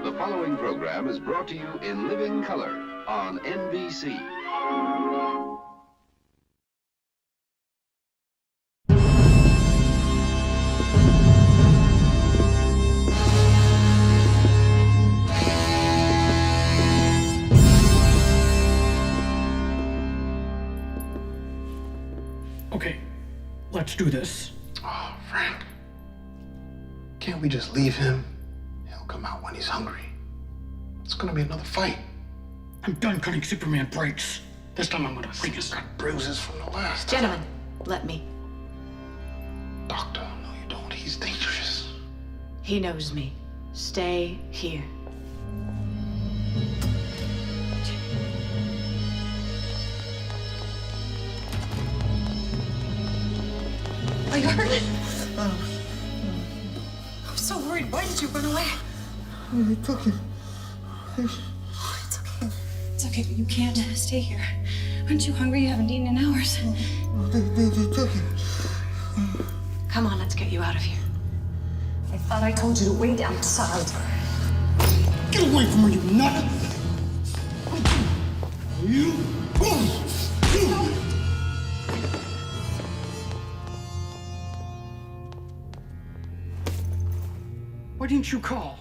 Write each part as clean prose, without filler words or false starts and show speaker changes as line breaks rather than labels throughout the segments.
The following program is brought to you in living color on NBC.
Okay, let's do this.
Oh, Frank. Can't we just leave him? He'll come out when he's hungry. It's gonna be another fight.
I'm done cutting Superman breaks. This time I'm gonna bring his
Got bruises from the last
Gentlemen, let me.
Doctor, no you don't. He's dangerous.
He knows me. Stay here.
Are you hurt? I'm so worried. Why did you run away?
They took it.
It's okay. It's okay, but you can't stay here. Aren't you hungry? You haven't eaten in hours.
They took it.
Come on, let's get you out of here.
I thought I told you to wait outside.
Get away from her, you nut! You! Why didn't you call?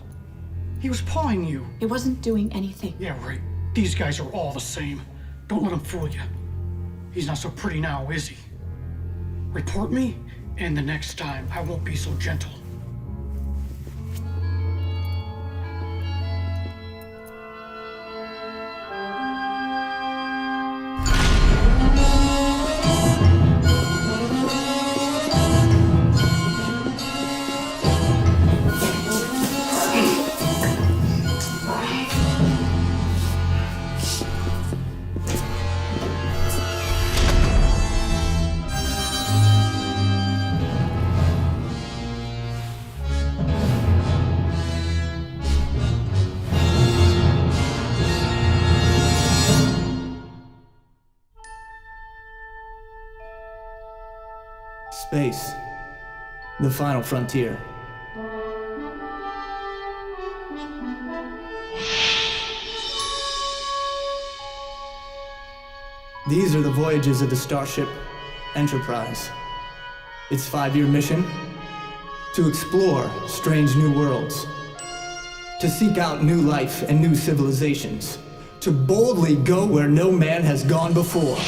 He was pawing you.
He wasn't doing anything.
Yeah, right. These guys are all the same. Don't let him fool you. He's not so pretty now, is he? Report me, and the next time I won't be so gentle.
Space. The final frontier. These are the voyages of the starship Enterprise. Its 5-year mission? To explore strange new worlds. To seek out new life and new civilizations. To boldly go where no man has gone before.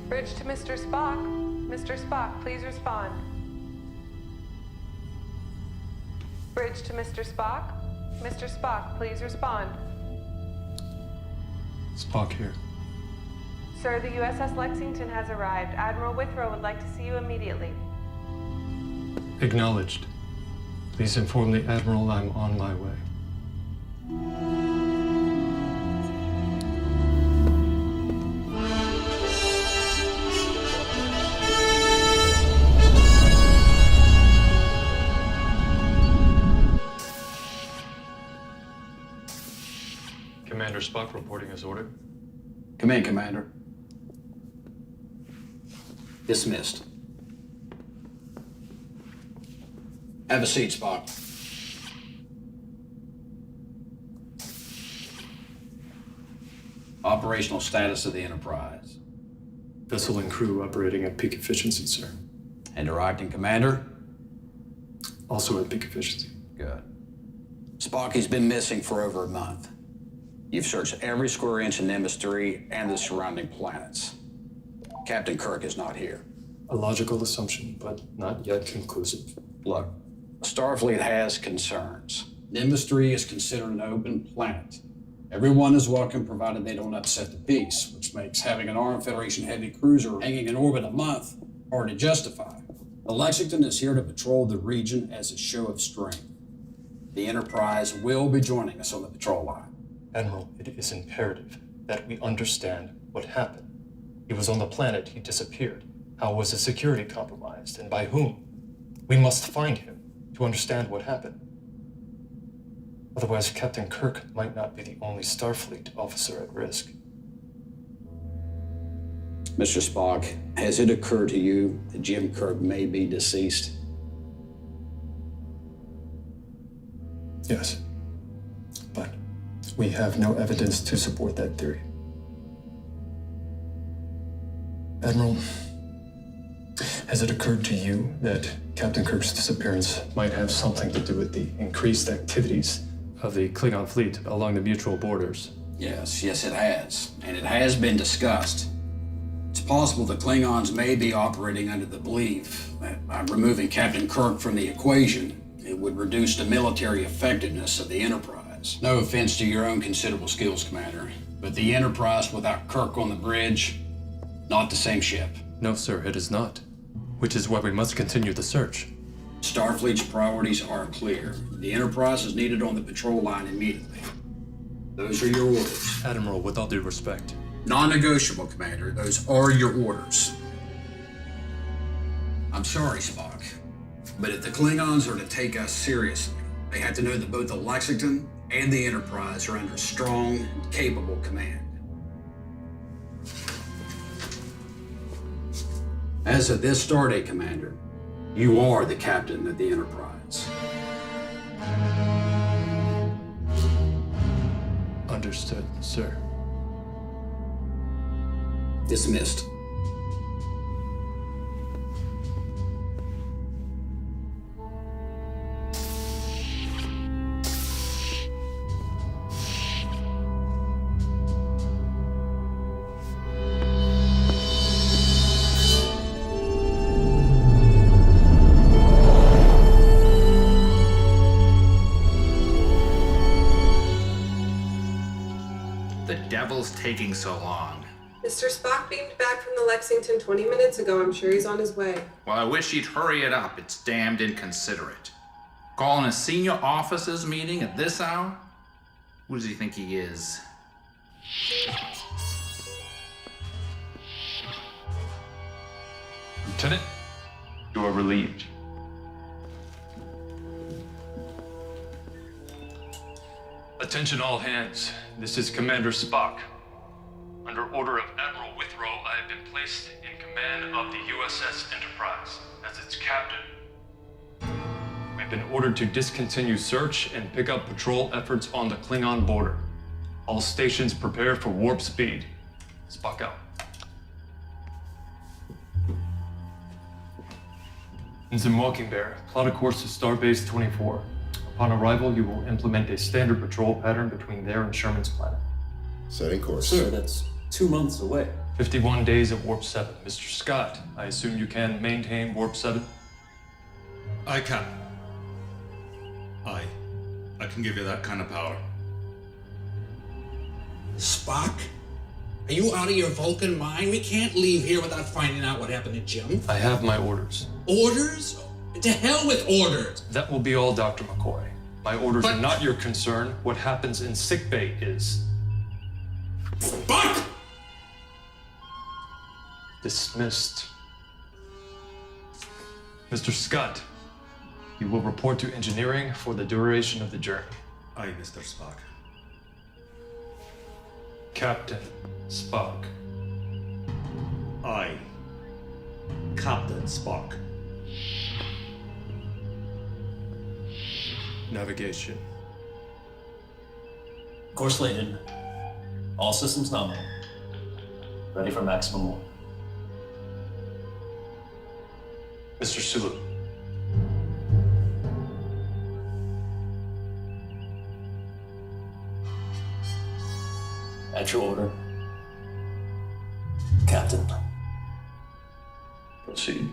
Bridge to Mr. Spock. Mr. Spock, please respond. Bridge to Mr. Spock. Mr. Spock, please respond.
Spock here.
Sir, the USS Lexington has arrived. Admiral Withrow would like to see you immediately.
Acknowledged. Please inform the Admiral I'm on my way. Commander Spock reporting as ordered.
Come in, Commander. Dismissed. Have a seat, Spock. Operational status of the Enterprise.
Vessel and crew operating at peak efficiency, sir.
And your acting commander?
Also at peak efficiency.
Good. Spock, he's been missing for over a month. You've searched every square inch in Nimbus 3 and the surrounding planets. Captain Kirk is not here.
A logical assumption, but not yet conclusive.
Look, Starfleet has concerns. Nimbus 3 is considered an open planet. Everyone is welcome provided they don't upset the peace, which makes having an armed Federation heavy cruiser hanging in orbit a month hard to justify. The Lexington is here to patrol the region as a show of strength. The Enterprise will be joining us on the patrol line.
Admiral, it is imperative that we understand what happened. He was on the planet, he disappeared. How was his security compromised, and by whom? We must find him to understand what happened. Otherwise, Captain Kirk might not be the only Starfleet officer at risk.
Mr. Spock, has it occurred to you that Jim Kirk may be deceased?
Yes, but we have no evidence to support that theory. Admiral, has it occurred to you that Captain Kirk's disappearance might have something to do with the increased activities of the Klingon fleet along the mutual borders?
Yes, it has. And it has been discussed. It's possible the Klingons may be operating under the belief that by removing Captain Kirk from the equation, it would reduce the military effectiveness of the Enterprise. No offense to your own considerable skills, Commander, but the Enterprise without Kirk on the bridge, not the same ship.
No, sir, it is not. Which is why we must continue the search.
Starfleet's priorities are clear. The Enterprise is needed on the patrol line immediately. Those are your orders.
Admiral, with all due respect.
Non-negotiable, Commander. Those are your orders. I'm sorry, Spock, but if the Klingons are to take us seriously, they have to know that both the Lexington and the Enterprise are under strong and capable command. As of this stardate, Commander, you are the captain of the Enterprise.
Understood, sir.
Dismissed.
The devil's taking so long.
Mr. Spock beamed back from the Lexington 20 minutes ago. I'm sure he's on his way.
Well, I wish he'd hurry it up. It's damned inconsiderate. Calling a senior officers meeting at this hour? Who does he think he is?
Lieutenant, you are relieved. Attention all hands. This is Commander Spock. Under order of Admiral Withrow, I have been placed in command of the USS Enterprise as its captain. We've been ordered to discontinue search and pick up patrol efforts on the Klingon border. All stations prepare for warp speed. Spock out. Ensign Walking Bear, plot a course to Starbase 24. Upon arrival, you will implement a standard patrol pattern between there and Sherman's planet.
Setting course.
Sir, that's 2 months away.
51 days at Warp 7. Mr. Scott, I assume you can maintain Warp 7?
I can. I can give you that kind of power.
Spock? Are you out of your Vulcan mind? We can't leave here without finding out what happened to Jim.
I have my orders.
Orders? To hell with orders!
That will be all, Dr. McCoy. My orders are not your concern. What happens in sickbay is.
Spock!
Dismissed. Mr. Scott, you will report to engineering for the duration of the journey.
Aye, Mr. Spock.
Captain Spock.
Aye, Captain Spock.
Navigation.
Course laid in. All systems nominal. Ready for maximum warp.
Mr. Sulu.
At your order, Captain.
Proceed.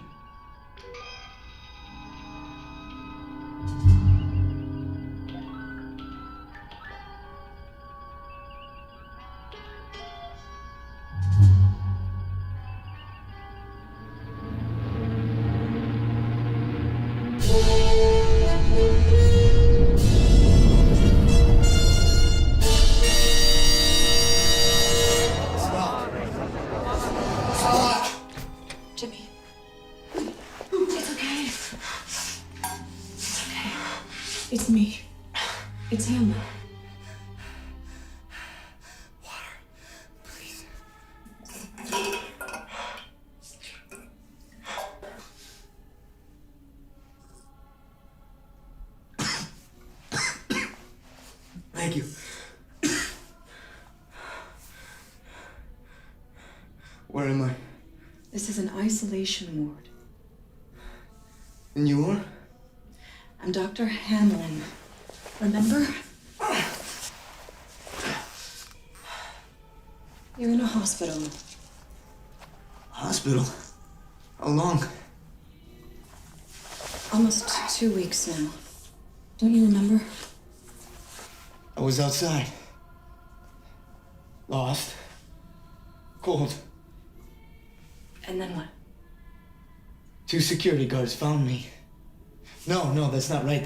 Where am I?
This is an isolation ward.
And you are?
I'm Dr. Hamlin. Remember? You're in a hospital.
Hospital? How long?
Almost 2 weeks now. Don't you remember?
I was outside. Lost. Cold.
And then what?
2 security guards found me. No, that's not right.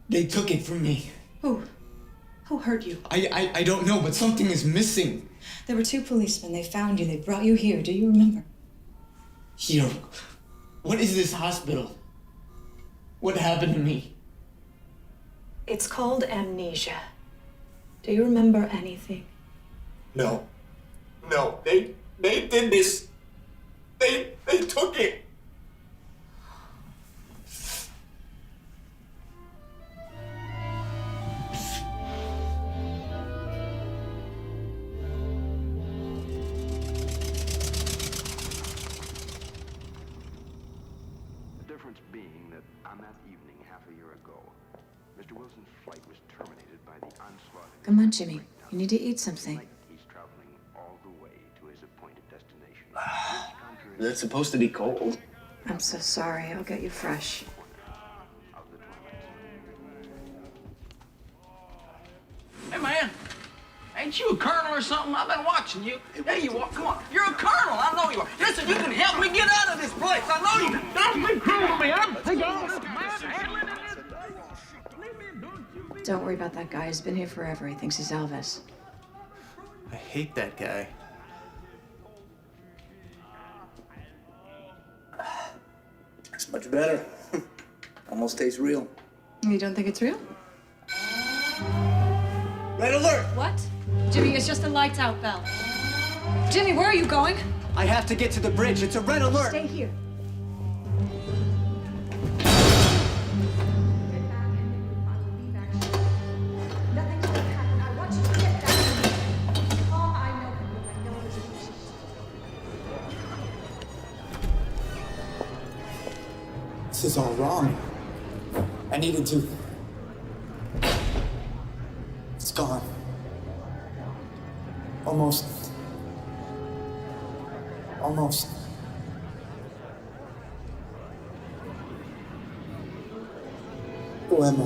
They took it from me.
Who? Who hurt you?
I don't know, but something is missing.
There were 2 policemen. They found you. They brought you here. Do you remember?
Here. What is this hospital? What happened to me?
It's called amnesia. Do you remember anything?
No. They did this. They took it.
The difference being that on that evening half a year ago, Mr. Wilson's flight was terminated by the onslaught.
Come on, Jimmy. You need to eat something.
He's traveling all the way to his appointed destination.
Is that supposed to be cold?
I'm so sorry. I'll get you fresh.
Hey, man. Ain't you a colonel or something? I've been watching you. There you are. Come on. You're a colonel. I know you are. Listen, you can help me get out of this place. I know you can. Don't be cruel to me. I'm
Don't worry about that guy. He's been here forever. He thinks he's Elvis.
I hate that guy. It's much better. Almost tastes real.
You don't think it's real?
Red alert!
What? Jimmy, it's just a lights out bell. Jimmy, where are you going?
I have to get to the bridge. It's a red alert.
Stay here.
This is all wrong. I needed to. It's gone. Almost. Who am I?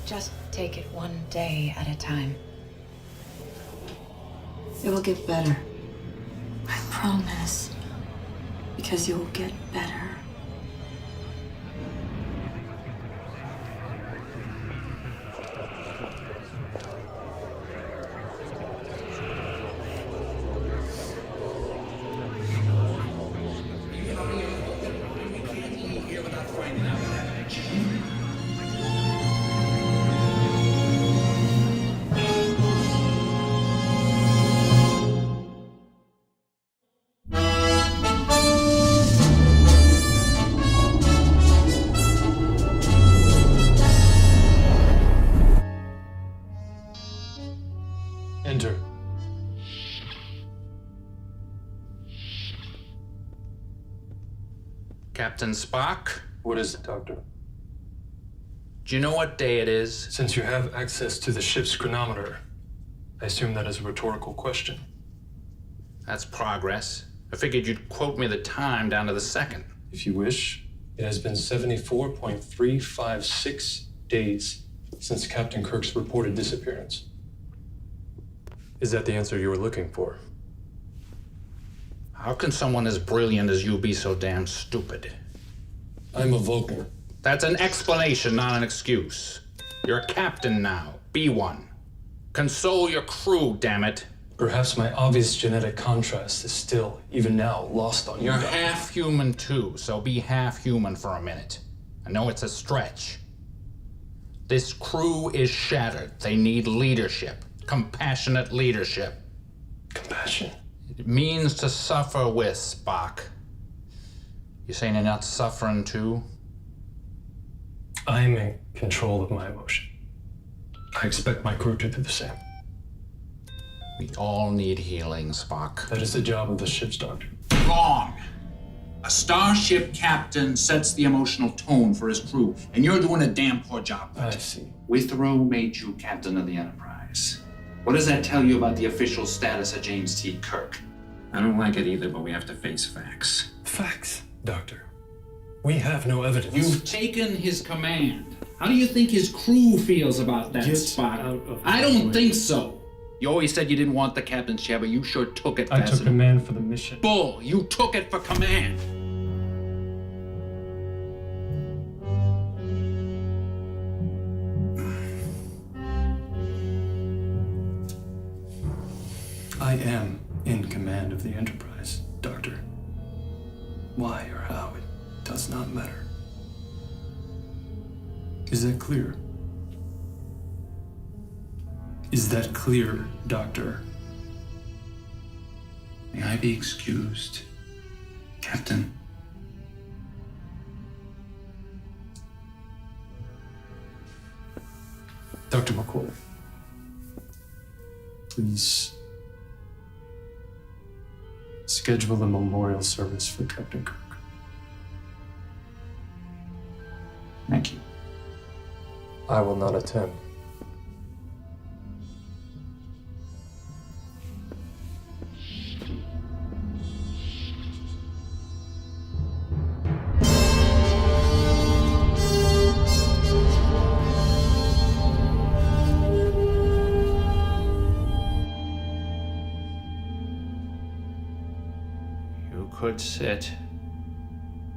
Just take it one day at a time. It will get better. I promise. Because you'll get better.
Enter.
Captain Spock?
What is it, Doctor?
Do you know what day it is?
Since you have access to the ship's chronometer, I assume that is a rhetorical question.
That's progress. I figured you'd quote me the time down to the second.
If you wish, it has been 74.356 days since Captain Kirk's reported disappearance. Is that the answer you were looking for?
How can someone as brilliant as you be so damn stupid?
I'm a Vulcan.
That's an explanation, not an excuse. You're a captain now. Be one. Console your crew, damn it.
Perhaps my obvious genetic contrast is still, even now, lost on you.
You're half human too, so be half human for a minute. I know it's a stretch. This crew is shattered. They need leadership. Compassionate leadership.
Compassion?
It means to suffer with, Spock. You saying you're not suffering too?
I am in control of my emotion. I expect my crew to do the same.
We all need healing, Spock.
That is the job of the ship's doctor.
Wrong. A starship captain sets the emotional tone for his crew, and you're doing a damn poor job.
I see.
Withrow made you captain of the Enterprise. What does that tell you about the official status of James T. Kirk? I don't like it either, but we have to face facts.
Facts, Doctor. We have no evidence.
You've taken his command. How do you think his crew feels about that, Spock? I don't think so. You always said you didn't want the captain's chair, but you sure took it.
I took command for the mission.
Bull, you took it for command.
I am in command of the Enterprise, Doctor. Why or how, it does not matter. Is that clear? Is that clear, Doctor?
May I be excused, Captain?
Dr. McCoy, please schedule a memorial service for Captain Kirk.
Thank you.
I will not attend.
Could sit.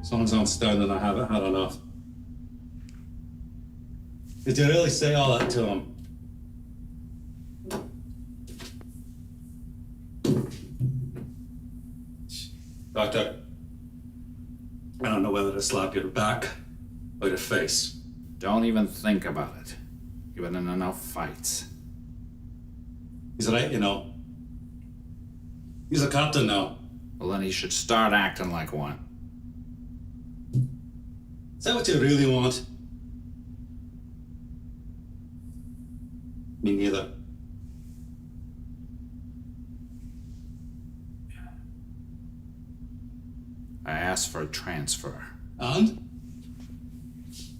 As long as I'm standing, I haven't had enough. Did you really say all that to him? Doctor, I don't know whether to slap your back or your face.
Don't even think about it. You've been in enough fights.
He's right, you know. He's a captain now.
Well, then he should start acting like one.
Is that what you really want? Me neither.
I asked for a transfer.
And?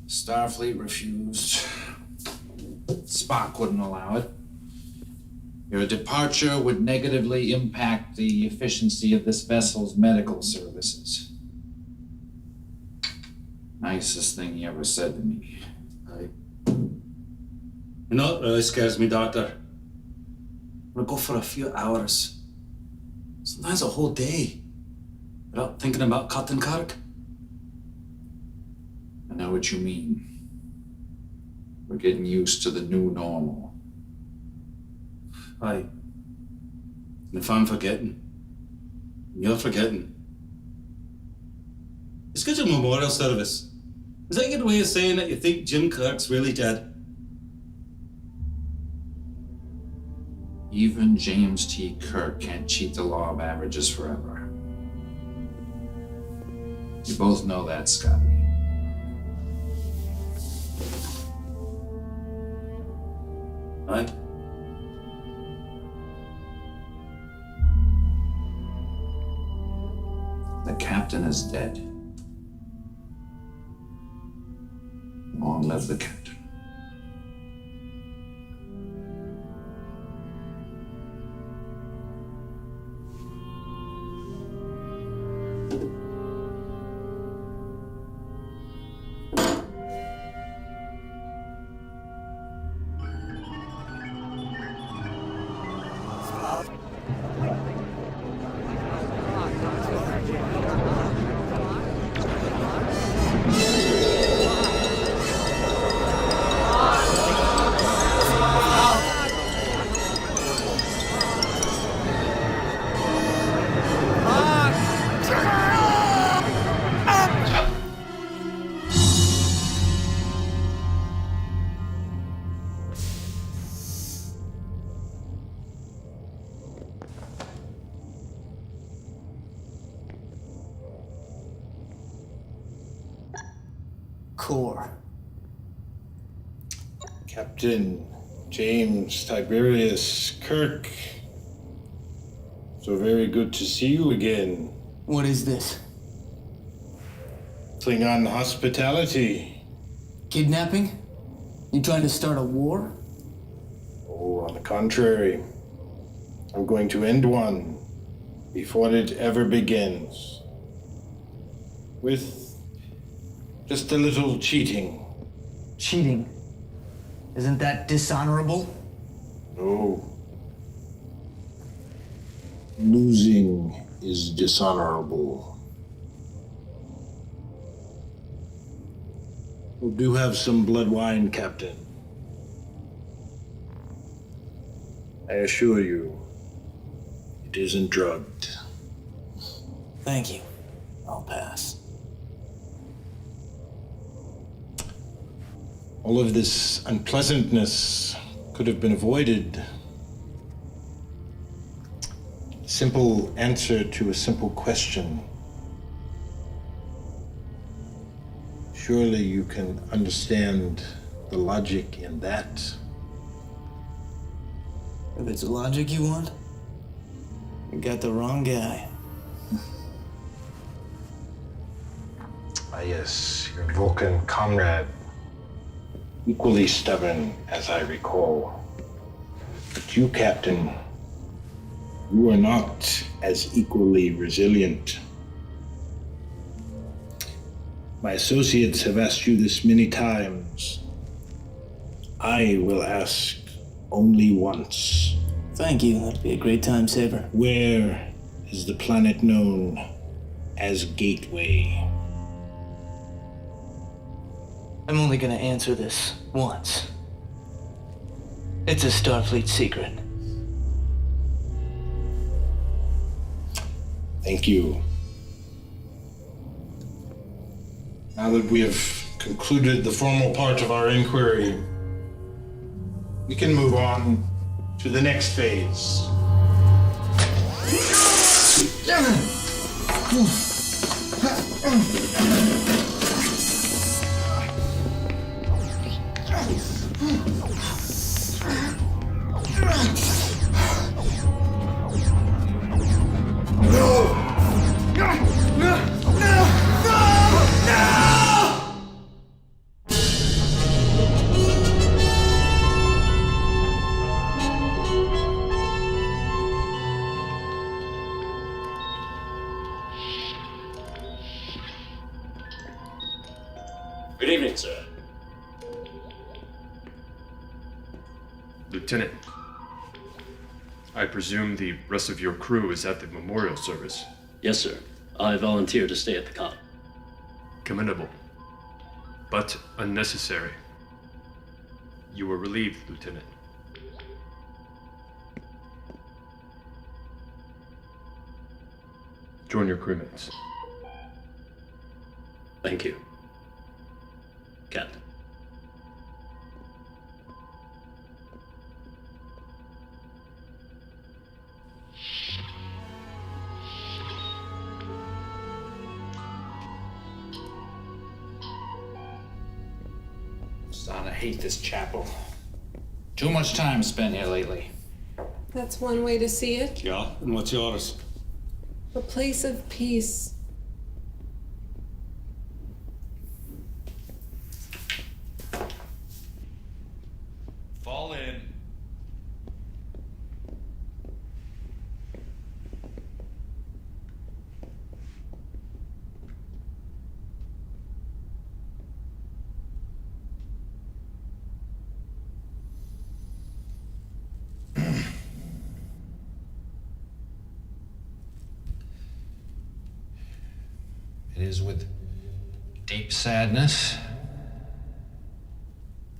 Starfleet refused. Spock wouldn't allow it. Your departure would negatively impact the efficiency of this vessel's medical services. Nicest thing he ever said to me.
You know what really scares me, Doctor? We'll go for a few hours. Sometimes a whole day. Without thinking about Captain Kirk.
I know what you mean. We're getting used to the new normal.
Aye. And if I'm forgetting, you're forgetting. It's good your memorial service. Is that your way of saying that you think Jim Kirk's really dead?
Even James T. Kirk can't cheat the law of averages forever. You both know that, Scotty.
Aye.
The captain is dead. Long live the captain.
core.
Captain James Tiberius Kirk. So very good to see you again.
What is this?
Klingon hospitality.
Kidnapping? You trying to start a war?
Oh, on the contrary. I'm going to end one before it ever begins. With just a little cheating.
Cheating? Isn't that dishonorable?
No. Losing is dishonorable. We do have some blood wine, Captain. I assure you, it isn't drugged.
Thank you. I'll pass.
All of this unpleasantness could have been avoided. Simple answer to a simple question. Surely you can understand the logic in that.
If it's logic you want, you got the wrong guy.
Ah yes, your Vulcan comrade. Equally stubborn, as I recall. But you, Captain, you are not as equally resilient. My associates have asked you this many times. I will ask only once.
Thank you. That'd be a great time saver.
Where is the planet known as Gateway?
I'm only gonna answer this once. It's a Starfleet secret.
Thank you. Now that we have concluded the formal part of our inquiry, we can move on to the next phase.
Good evening, sir.
Lieutenant, I presume the rest of your crew is at the memorial service.
Yes, sir. I volunteer to stay at the con.
Commendable, but unnecessary. You were relieved, Lieutenant. Join your crewmates.
Thank you, Captain.
Starting to hate this chapel. Too much time spent here lately.
That's one way to see it.
Yeah, and what's yours?
A place of peace.
Fall in.
It is with deep sadness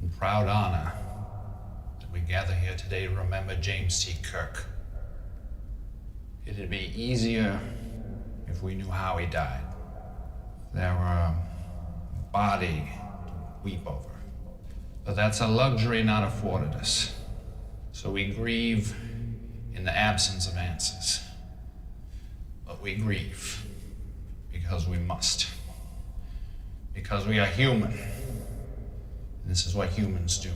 and proud honor that we gather here today to remember James T. Kirk. It'd be easier if we knew how he died. There were a body to weep over. But that's a luxury not afforded us. So we grieve in the absence of answers. But we grieve because we must. Because we are human. This is what humans do.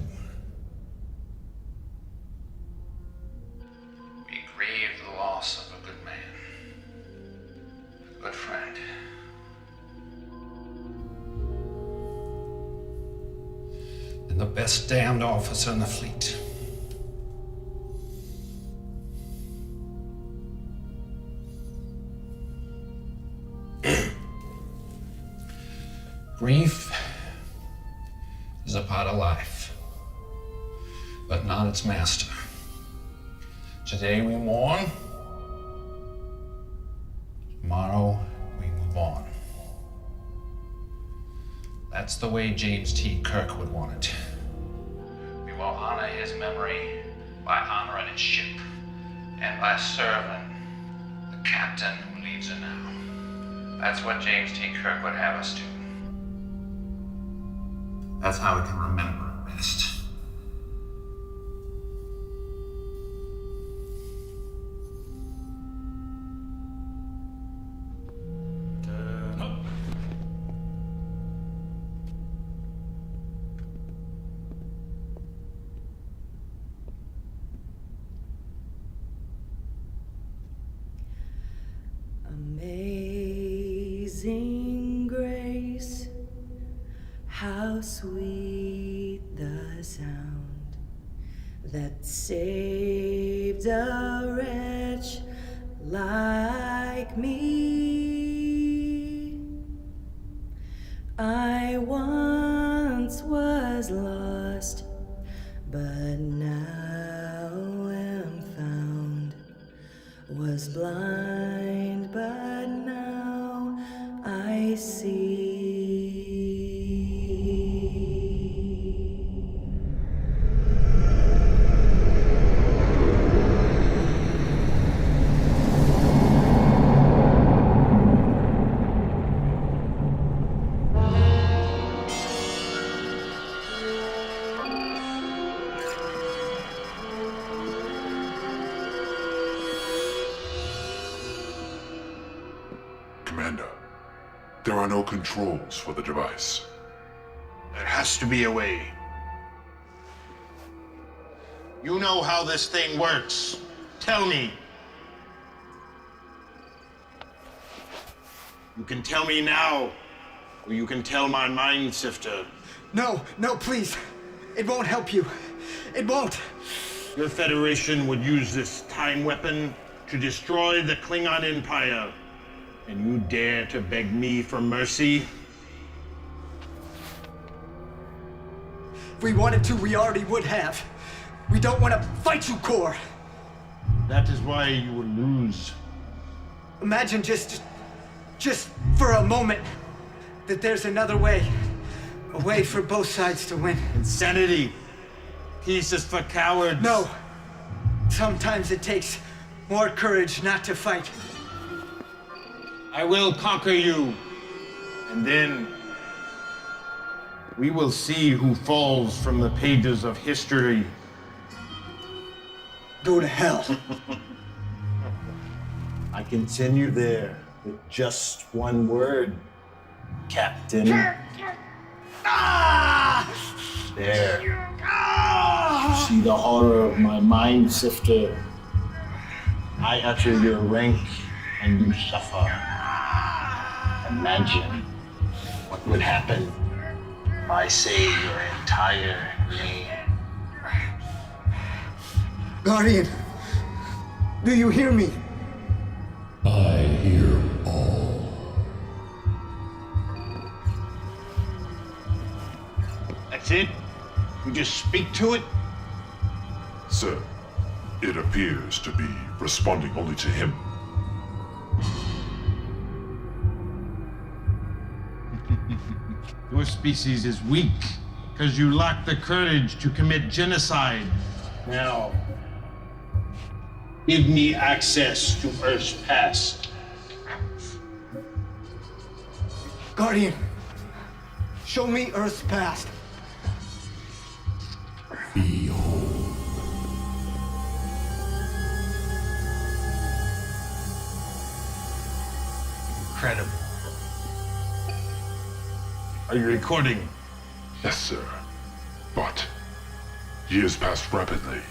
We grieve the loss of a good man, a good friend. And the best damned officer in the fleet. Grief is a part of life, but not its master. Today we mourn, tomorrow we move on. That's the way James T. Kirk would want it. We will honor his memory by honoring his ship and by serving the captain who leads her now. That's what James T. Kirk would have us do. That's how we can remember it best. Turn up.
Amazing grace, how sweet the sound that saved a wretch like me. I once was lost, but now am found. Was blind, but now I see.
Commander, there are no controls for the device.
There has to be a way. You know how this thing works. Tell me. You can tell me now, or you can tell my Mind-Sifter.
No, please. It won't help you. It won't.
Your Federation would use this time weapon to destroy the Klingon Empire. And you dare to beg me for mercy?
If we wanted to, we already would have. We don't want to fight you, Kor.
That is why you will lose.
Imagine just for a moment that there's another way. A way for both sides to win.
Insanity. Peace is for cowards.
No. Sometimes it takes more courage not to fight.
I will conquer you. And then we will see who falls from the pages of history.
Go to hell.
I continue there with just one word. Captain. There. See the horror of my Mind-Sifter. I utter your rank and you suffer. Imagine what would happen if I say your entire name.
Guardian, do you hear me?
I hear all.
That's it? You just speak to it?
Sir, it appears to be responding only to him.
Your species is weak because you lack the courage to commit genocide. Now, give me access to Earth's past.
Guardian, show me Earth's past.
Behold.
Incredible. Are you recording?
Yes, sir. But years pass rapidly.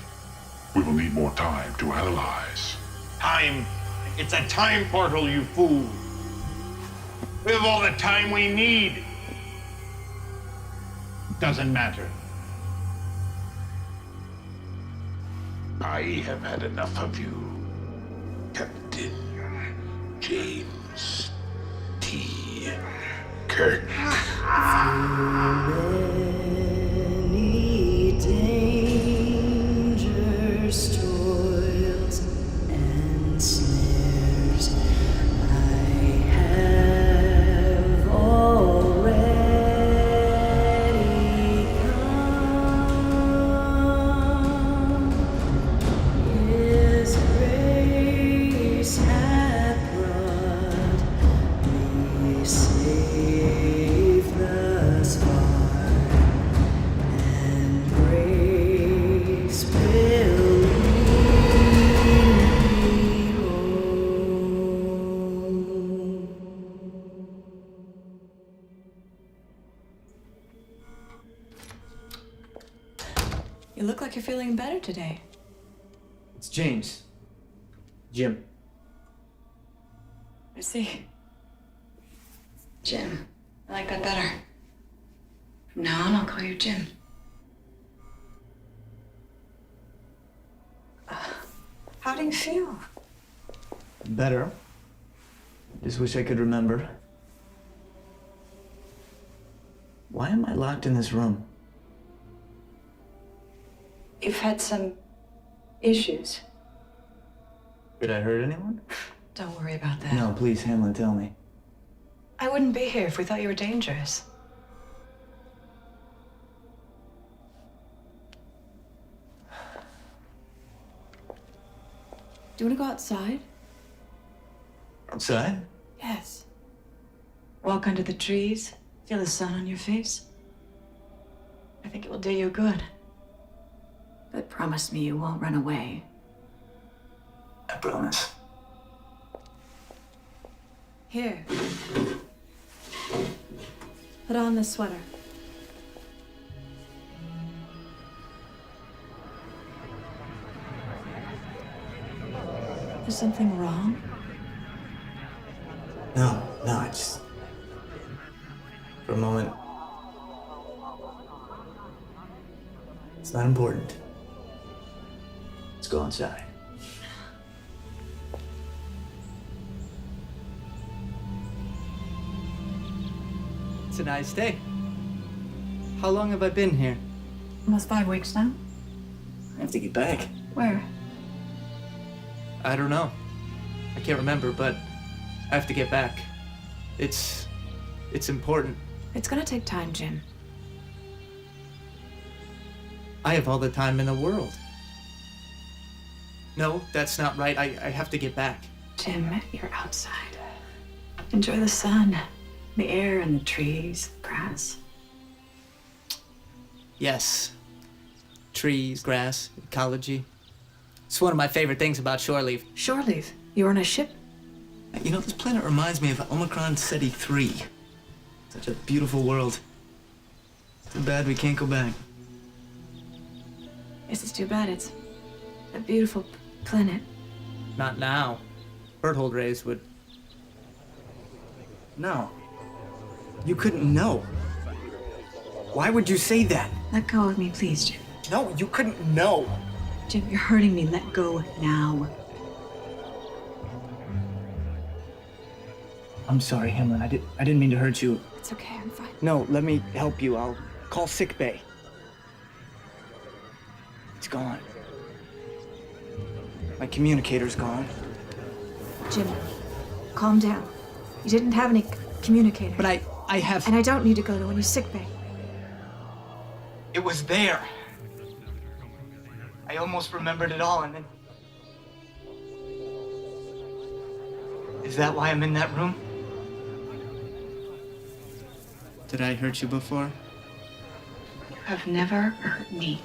We will need more time to analyze.
Time? It's a time portal, you fool. We have all the time we need. Doesn't matter. I have had enough of you, Captain James T. Kirk.
Many dangers, toils, and snares I have already come. His grace hath brought me safe thus far, and grace will lead me home.
You look like you're feeling better today.
It's James. Jim.
I see. Jim. I like that better. From now on, I'll call you Jim. How do you feel?
Better. Just wish I could remember. Why am I locked in this room?
You've had some issues.
Did I hurt anyone?
Don't worry about that.
No, please, Hamlin, tell me.
I wouldn't be here if we thought you were dangerous. Do you want to go outside?
Outside?
Yes. Walk under the trees, feel the sun on your face. I think it will do you good. But promise me you won't run away.
I promise.
Here. Put on this sweater. Is something wrong?
No, I just... For a moment... It's not important. Let's go inside. It's a nice day. How long have I been here?
Almost 5 weeks now.
I have to get back.
Where?
I don't know. I can't remember, but I have to get back. It's important.
It's gonna take time, Jim.
I have all the time in the world. No, that's not right. I have to get back.
Jim, you're outside. Enjoy the sun, the air and the trees, the grass.
Yes. Trees, grass, ecology. It's one of my favorite things about shore leave.
Shore leave? You're on a ship?
You know, this planet reminds me of Omicron Ceti 3. Such a beautiful world. Too bad we can't go back.
Yes, it's too bad. It's a beautiful planet.
Not now. Berthold rays would... No. You couldn't know. Why would you say that?
Let go of me, please, Jim.
No, you couldn't know.
Jim, you're hurting me. Let go now.
I'm sorry, Hamlin. I didn't mean to hurt you.
It's okay, I'm fine.
No, let me help you. I'll call sick bay. It's gone. My communicator's gone.
Jim, calm down. You didn't have any communicator.
But I have...
And I don't need to go to any sick bay.
It was there. I almost remembered it all, and then... Is that why I'm in that room? Did I hurt you before?
You have never hurt me.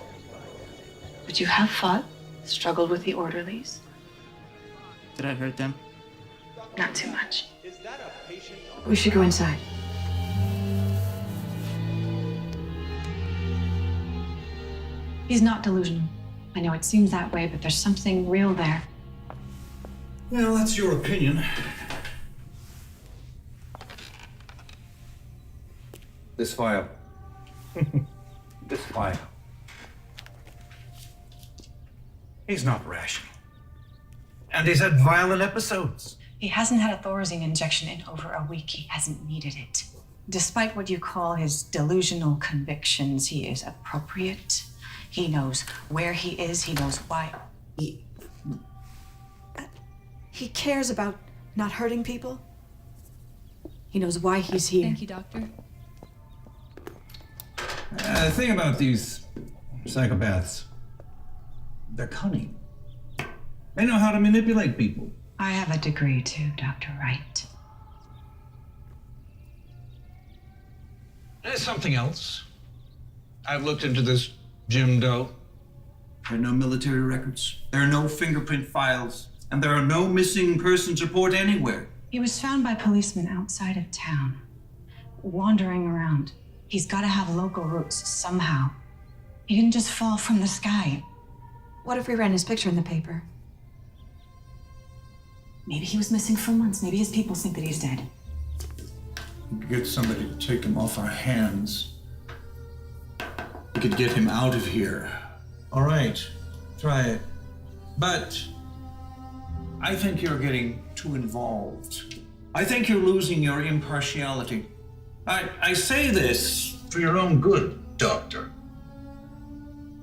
But you have fought, struggled with the orderlies.
Did I hurt them?
Not too much. We should go inside. He's not delusional. I know it seems that way, but there's something real there.
Well, that's your opinion. This file. This file. He's not rational. And he's had violent episodes.
He hasn't had a Thorazine injection in over a week. He hasn't needed it. Despite what you call his delusional convictions, he is appropriate. He knows where he is. He knows why.
He cares about not hurting people. He knows why he's here.
Thank you, Doctor.
The thing about these psychopaths, they're cunning. They know how to manipulate people.
I have a degree too, Dr. Wright.
There's something else. I've looked into this Jim Doe. There are no military records. There are no fingerprint files. And there are no missing persons report anywhere.
He was found by policemen outside of town, wandering around. He's got to have local roots somehow. He didn't just fall from the sky.
What if we ran his picture in the paper? Maybe he was missing for months. Maybe his people think that he's dead.
We could get somebody to take him off our hands. We could get him out of here. All right, try it. But I think you're getting too involved. I think you're losing your impartiality. I say this for your own good, Doctor.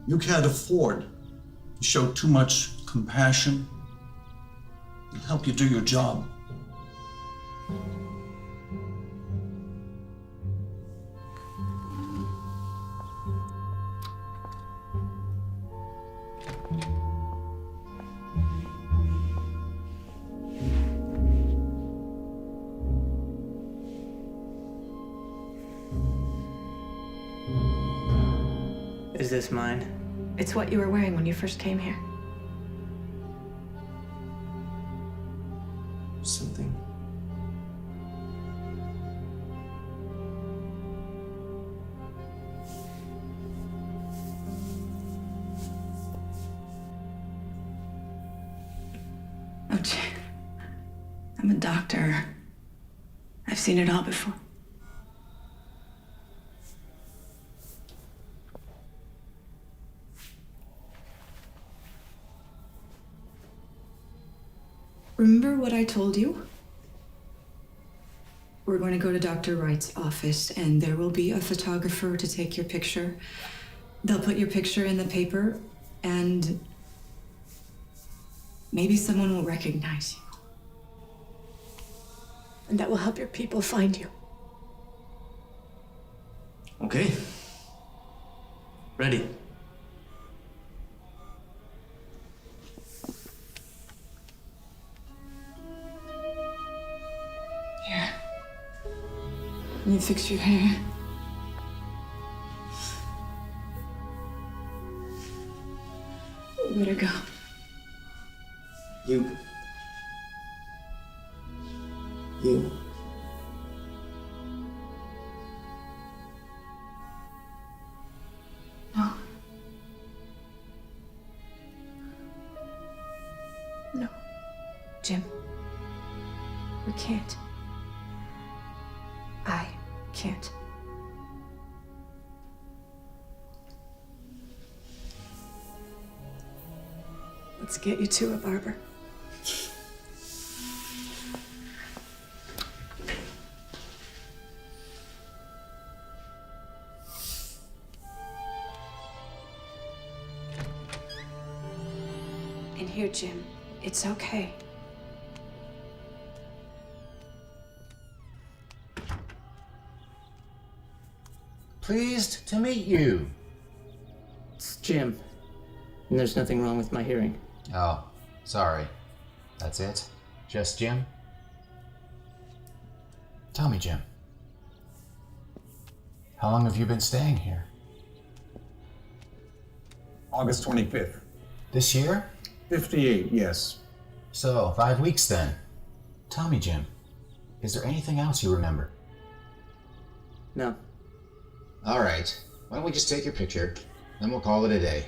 You can't afford to show too much compassion. It'll help you do your job.
Is this mine?
It's what you were wearing when you first came here.
Something.
Oh, gee. I'm a doctor. I've seen it all before.
Remember what I told you? We're going to go to Dr. Wright's office, and there will be a photographer to take your picture. They'll put your picture in the paper, and maybe someone will recognize you. And that will help your people find you.
Okay. Ready.
Here. Let me fix your hair. Where'd it go?
You.
No. No. Jim. We can't. I can't. Let's get you to a barber. And here, Jim, it's okay.
Pleased to meet you.
It's Jim. And there's nothing wrong with my hearing.
Oh, sorry. That's it? Just Jim? Tell me, Jim. How long have you been staying here?
August 25th.
This year?
58, yes.
So, 5 weeks then. Tell me, Jim. Is there anything else you remember?
No.
All right. Why don't we just take your picture, then we'll call it a day.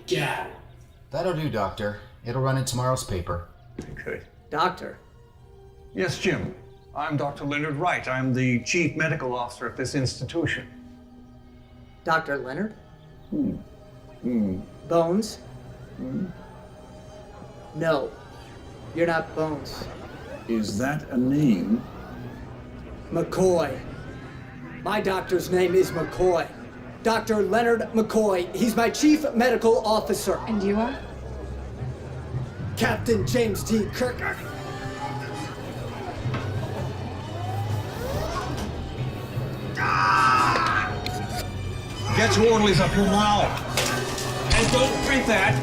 gad.
That'll do, Doctor. It'll run in tomorrow's paper.
Okay.
Doctor.
Yes, Jim. I'm Dr. Leonard Wright. I'm the Chief Medical Officer of this institution.
Dr. Leonard? Bones? No. You're not Bones.
Is that a name?
McCoy. My doctor's name is McCoy. Dr. Leonard McCoy. He's my Chief Medical Officer.
And you are?
Captain James T. Kirk.
Get your orderlies up here now. And don't print that.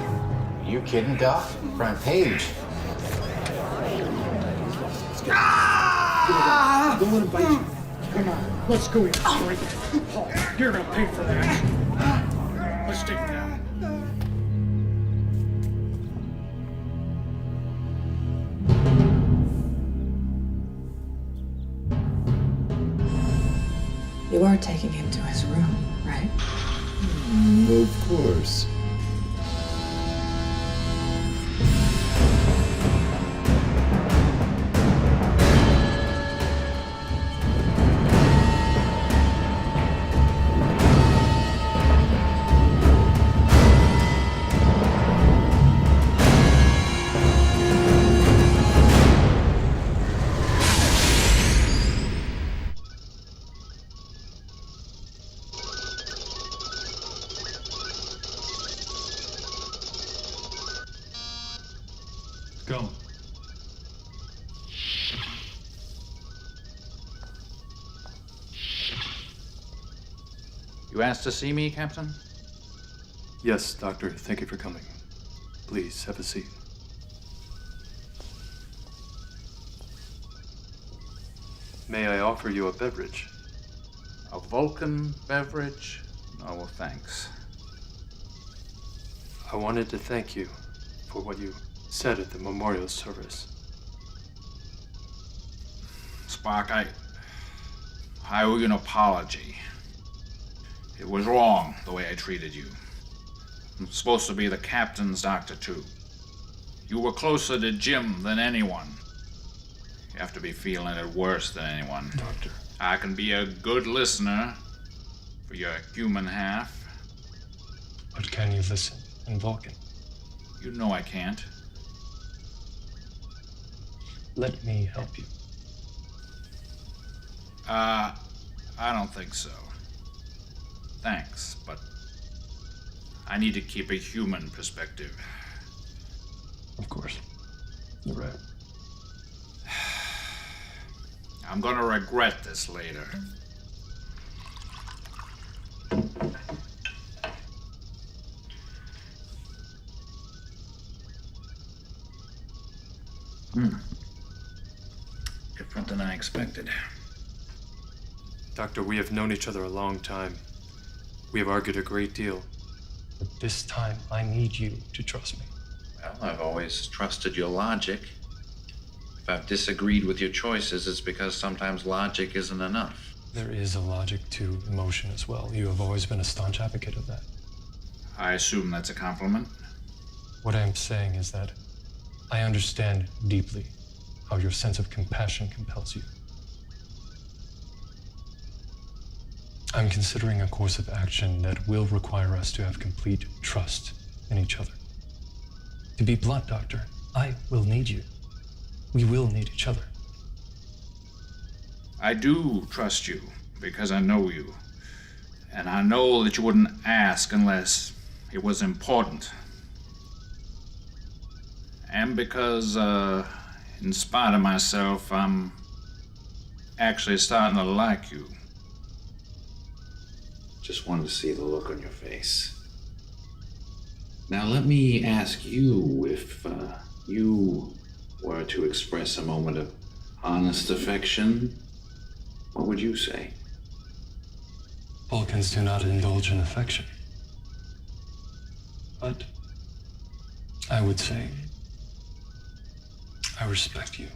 You kidding, Doc? Front page.
Don't let him bite you. Come on, let's go eat straight. Oh, you're gonna pay for that. Let's take it down.
You are taking him to his room, right?
Of course.
Go.
You asked to see me, Captain?
Yes, Doctor. Thank you for coming. Please, have a seat. May I offer you a beverage?
A Vulcan beverage? No, thanks.
I wanted to thank you for what you said at the memorial service.
Spock, I owe you an apology. It was wrong, the way I treated you. I'm supposed to be the captain's doctor, too. You were closer to Jim than anyone. You have to be feeling it worse than anyone.
Doctor.
I can be a good listener for your human half.
But can you listen in Vulcan?
You know I can't.
Let me help you.
I don't think so. Thanks, but I need to keep a human perspective.
Of course. You're right.
I'm gonna regret this later. Different than I expected.
Doctor, we have known each other a long time. We have argued a great deal.
But this time, I need you to trust me.
Well, I've always trusted your logic. If I've disagreed with your choices, it's because sometimes logic isn't enough.
There is a logic to emotion as well. You have always been a staunch advocate of that.
I assume that's a compliment.
What I'm saying is that I understand deeply how your sense of compassion compels you. I'm considering a course of action that will require us to have complete trust in each other. To be blunt, Doctor, I will need you. We will need each other.
I do trust you because I know you. And I know that you wouldn't ask unless it was important. And because, in spite of myself, I'm actually starting to like you.
Just wanted to see the look on your face. Now let me ask you if you were to express a moment of honest affection, what would you say?
Vulcans do not indulge in affection. But I would say I respect you.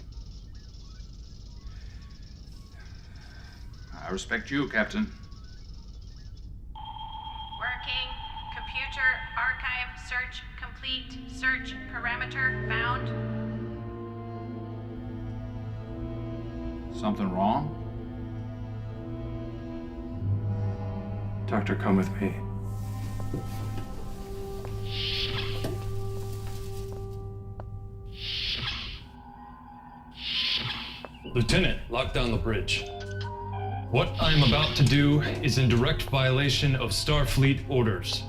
I respect you, Captain.
Working. Computer archive search Search parameter found.
Something wrong? Doctor, come with me. Lieutenant, lock down the bridge. What I'm about to do is in direct violation of Starfleet orders.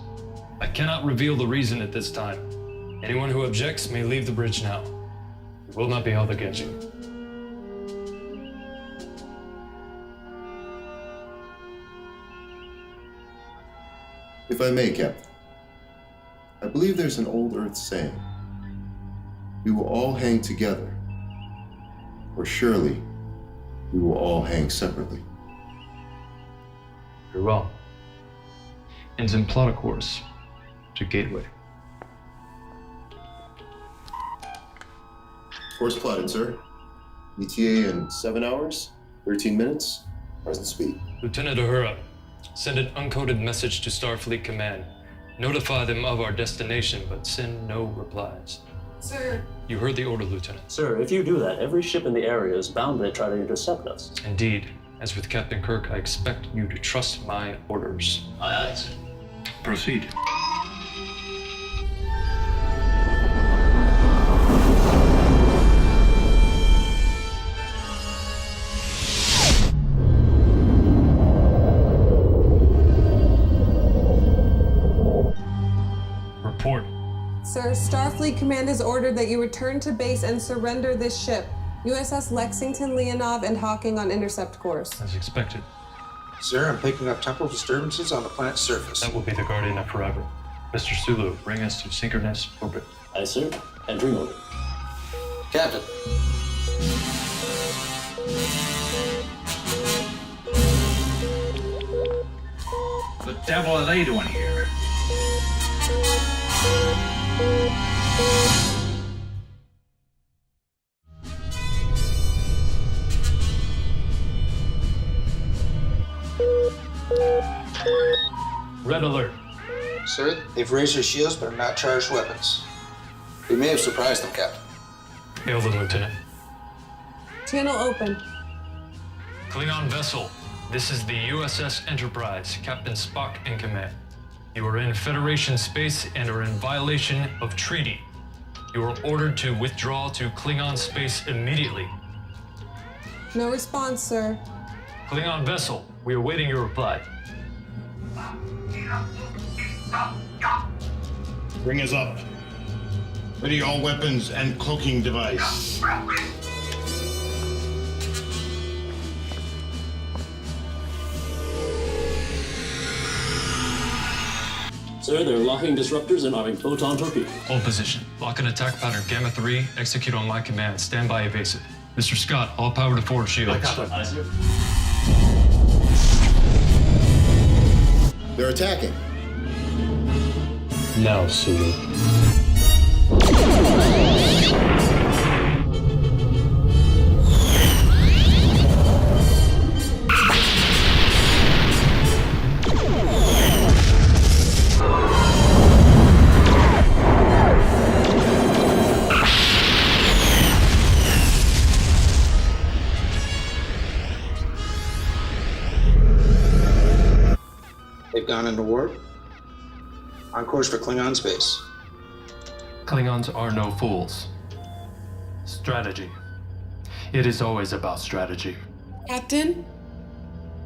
I cannot reveal the reason at this time. Anyone who objects may leave the bridge now. It will not be held against you.
If I may, Captain, I believe there's an old Earth saying, we will all hang together, or surely we will all hang separately.
Very well. Ensign, plot a course to Gateway.
Course plotted, sir. ETA in 7 hours, 13 minutes, present speed.
Lieutenant Uhura, send an uncoded message to Starfleet Command. Notify them of our destination, but send no replies.
Sir.
You heard the order, Lieutenant.
Sir, if you do that, every ship in the area is bound to try to intercept us.
Indeed. As with Captain Kirk, I expect you to trust my orders.
Aye, aye, sir.
Proceed. Report.
Sir, Starfleet Command has ordered that you return to base and surrender this ship. USS Lexington, Leonov, and Hawking on intercept course.
As expected.
Sir, I'm picking up temporal disturbances on the planet's surface.
That will be the Guardian of Forever. Mr. Sulu, bring us to synchronous orbit.
Aye, sir. Entering orbit.
Captain.
The devil are they doing here?
Red alert.
Sir, they've raised their shields but have not charged weapons. We may have surprised them, Captain.
Hail them, Lieutenant.
Channel open.
Klingon vessel, this is the USS Enterprise, Captain Spock in command. You are in Federation space and are in violation of treaty. You are ordered to withdraw to Klingon space immediately.
No response, sir.
Klingon vessel, we are waiting your reply.
Bring us up. Ready all weapons and cloaking device.
Sir, they're locking disruptors and arming photon torpedoes.
Hold position. Lock an attack pattern Gamma 3. Execute on my command. Stand by evasive. Mr. Scott, all power to forward shields.
Aye, sir.
They're attacking.
Now, Sulu.
They've gone into warp. On course for Klingon space.
Klingons are no fools. Strategy. It is always about strategy.
Captain?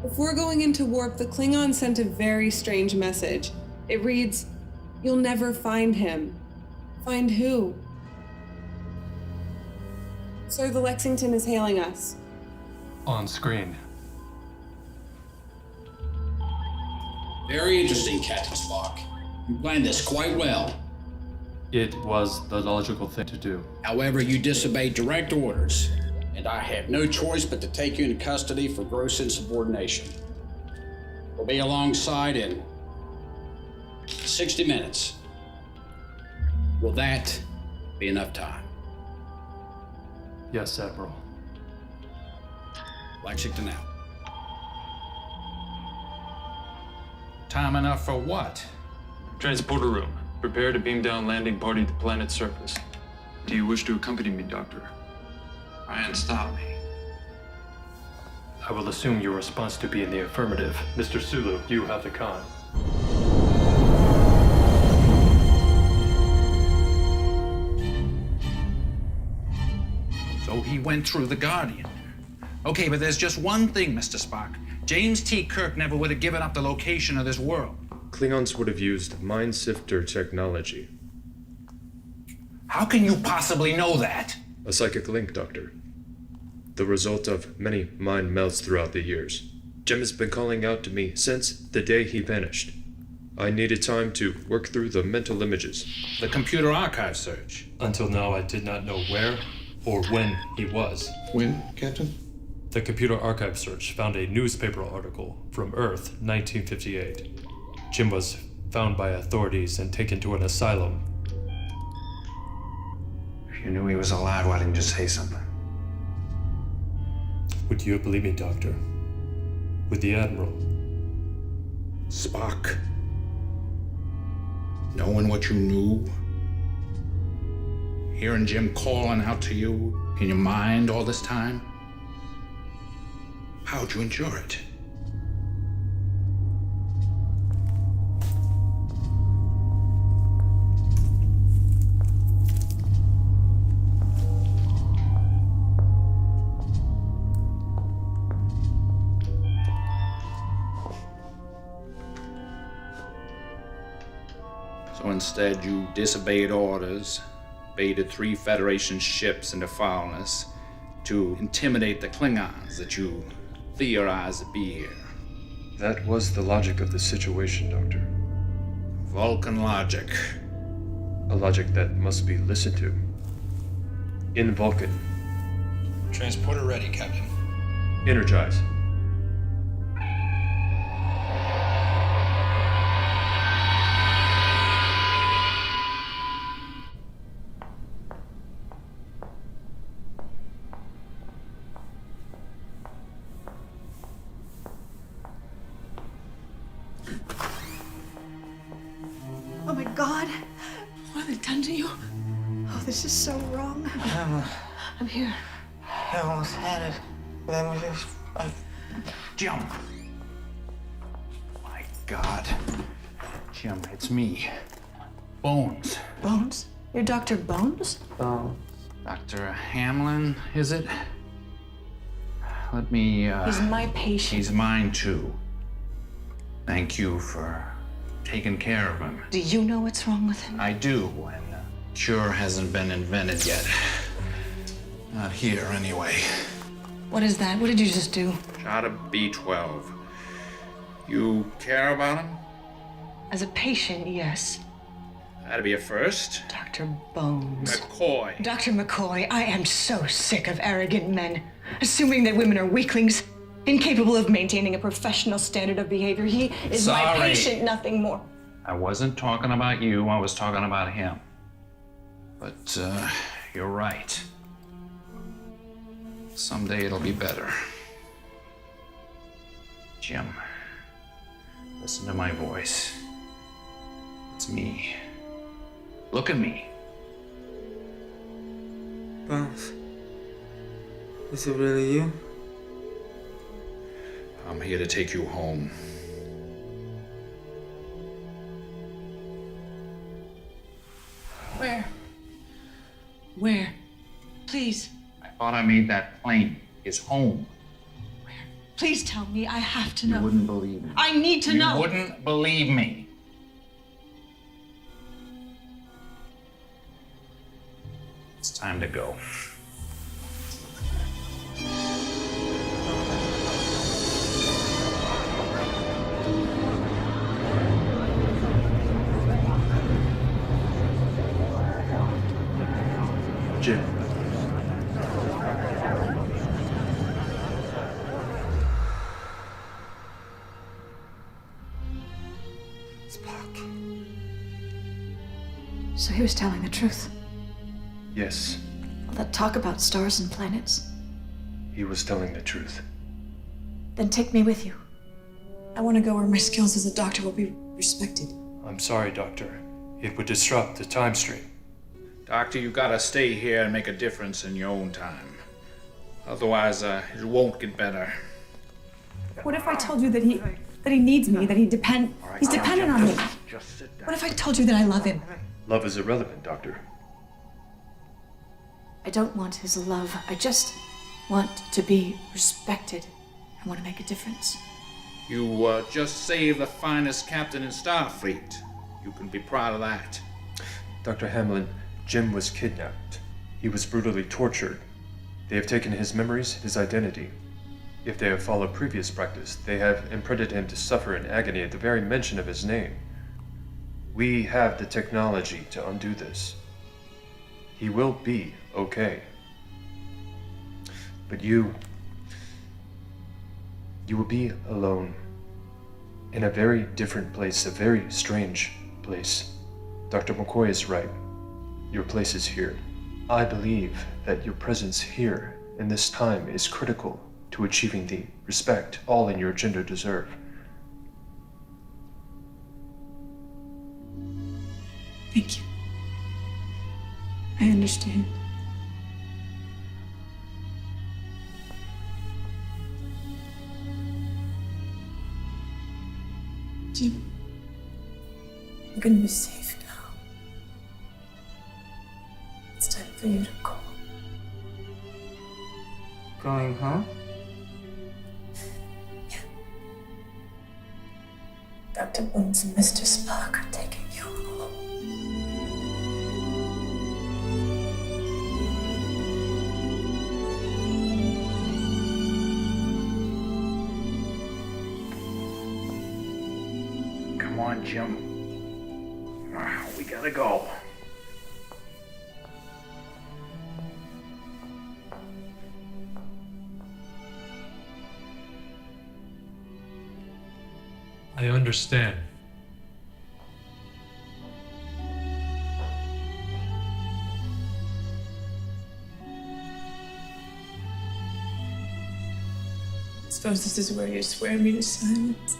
Before going into warp, the Klingon sent a very strange message. It reads, "You'll never find him." Find who? Sir, the Lexington is hailing us.
On screen.
Very interesting, Captain Spock. You planned this quite well.
It was the logical thing to do.
However, you disobeyed direct orders, and I have no choice but to take you into custody for gross insubordination. We'll be alongside in 60 minutes. Will that be enough time?
Yes, Admiral.
Lexington out.
Time enough for what?
Transporter room. Prepare to beam down landing party to planet's surface. Do you wish to accompany me, Doctor?
Try and stop me.
I will assume your response to be in the affirmative. Mr. Sulu, you have the con.
So he went through the Guardian. Okay, but there's just one thing, Mr. Spock. James T. Kirk never would have given up the location of this world.
Klingons would have used Mind-Sifter technology.
How can you possibly know that?
A psychic link, Doctor. The result of many mind melts throughout the years. Jim has been calling out to me since the day he vanished. I needed time to work through the mental images.
The computer archive search.
Until now, I did not know where or when he was.
When, Captain?
The computer archive search found a newspaper article from Earth, 1958. Jim was found by authorities and taken to an asylum.
If you knew he was alive, why didn't you just say something?
Would you believe me, Doctor? With the Admiral.
Spock. Knowing what you knew. Hearing Jim calling out to you in your mind all this time. How'd you endure it? So instead, you disobeyed orders, baited 3 Federation ships into foulness to intimidate the Klingons that you theorized to be here.
That was the logic of the situation, Doctor.
Vulcan logic.
A logic that must be listened to. In Vulcan.
Transporter ready, Captain.
Energize.
Oh my God. What have they done to you? Oh, this is so wrong. I'm here.
I almost had it. Then we just...
Jim. My God. Jim, it's me. Bones.
Bones? You're Dr. Bones?
Bones.
Dr. Hamlin, is it? Let me,
He's my patient.
He's mine, too. Thank you for taking care of him.
Do you know what's wrong with him?
I do, and cure hasn't been invented yet. Not here, anyway.
What is that? What did you just do?
Shot of B12. You care about him?
As a patient, yes.
That'd be a first.
Dr. Bones.
McCoy.
Dr. McCoy, I am so sick of arrogant men, assuming that women are weaklings, incapable of maintaining a professional standard of behavior. He is my patient, nothing more.
I wasn't talking about you, I was talking about him. But, you're right. Someday it'll be better. Jim, listen to my voice. It's me. Look at me.
Bones. Is it really you?
I'm here to take you home.
Where? Where? Please.
I thought I made that plain. His home.
Please tell me. I have to
You
know.
wouldn't believe me.
I need to know.
You wouldn't believe me. It's time to go.
Jim.
So he was telling the truth.
Yes,
All that talk about stars and planets.
he was telling the truth.
Then take me with you. I want to go where my skills as a doctor will be respected.
I'm sorry, Doctor. It would disrupt the time stream.
Doctor, you gotta stay here and make a difference in your own time. Otherwise, it won't get better.
What if I told you that he needs me, that he's dependent on me?
Just sit down.
What if I told you that I love him?
Love is irrelevant, Doctor.
I don't want his love. I just want to be respected. I want to make a difference.
You just saved the finest captain in Starfleet. You can be proud of that.
Dr. Hamlin, Jim was kidnapped. He was brutally tortured. They have taken his memories, his identity. If they have followed previous practice, they have imprinted him to suffer in agony at the very mention of his name. We have the technology to undo this. He will be okay. But you will be alone. In a very different place, a very strange place. Dr. McCoy is right. Your place is here. I believe that your presence here in this time is critical to achieving the respect all in your gender deserve.
Thank you. I understand. Jim, you're gonna be safe now. It's time for you to go.
Going home?
Dr. Bones and Mr. Spock are taking you home.
Come on, Jim. We gotta go.
I understand.
I suppose this is where you swear me to silence.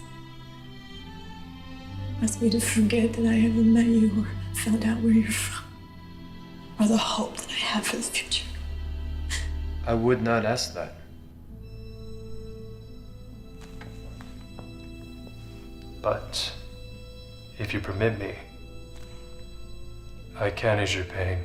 Ask me to forget that I ever met you or found out where you're from. Or the hope that I have for the future.
I would not ask that. But if you permit me, I can ease your pain.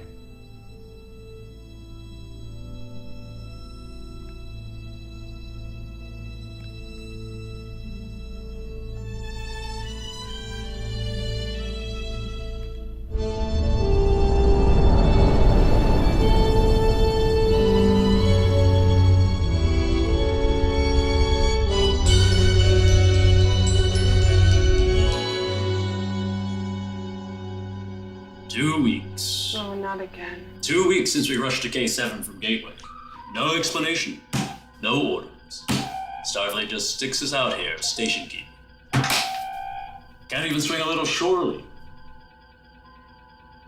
Not again.
2 weeks since we rushed to K7 from Gateway. No explanation, no orders. Starfleet just sticks us out here, station keep. Can't even swing a little shore leave.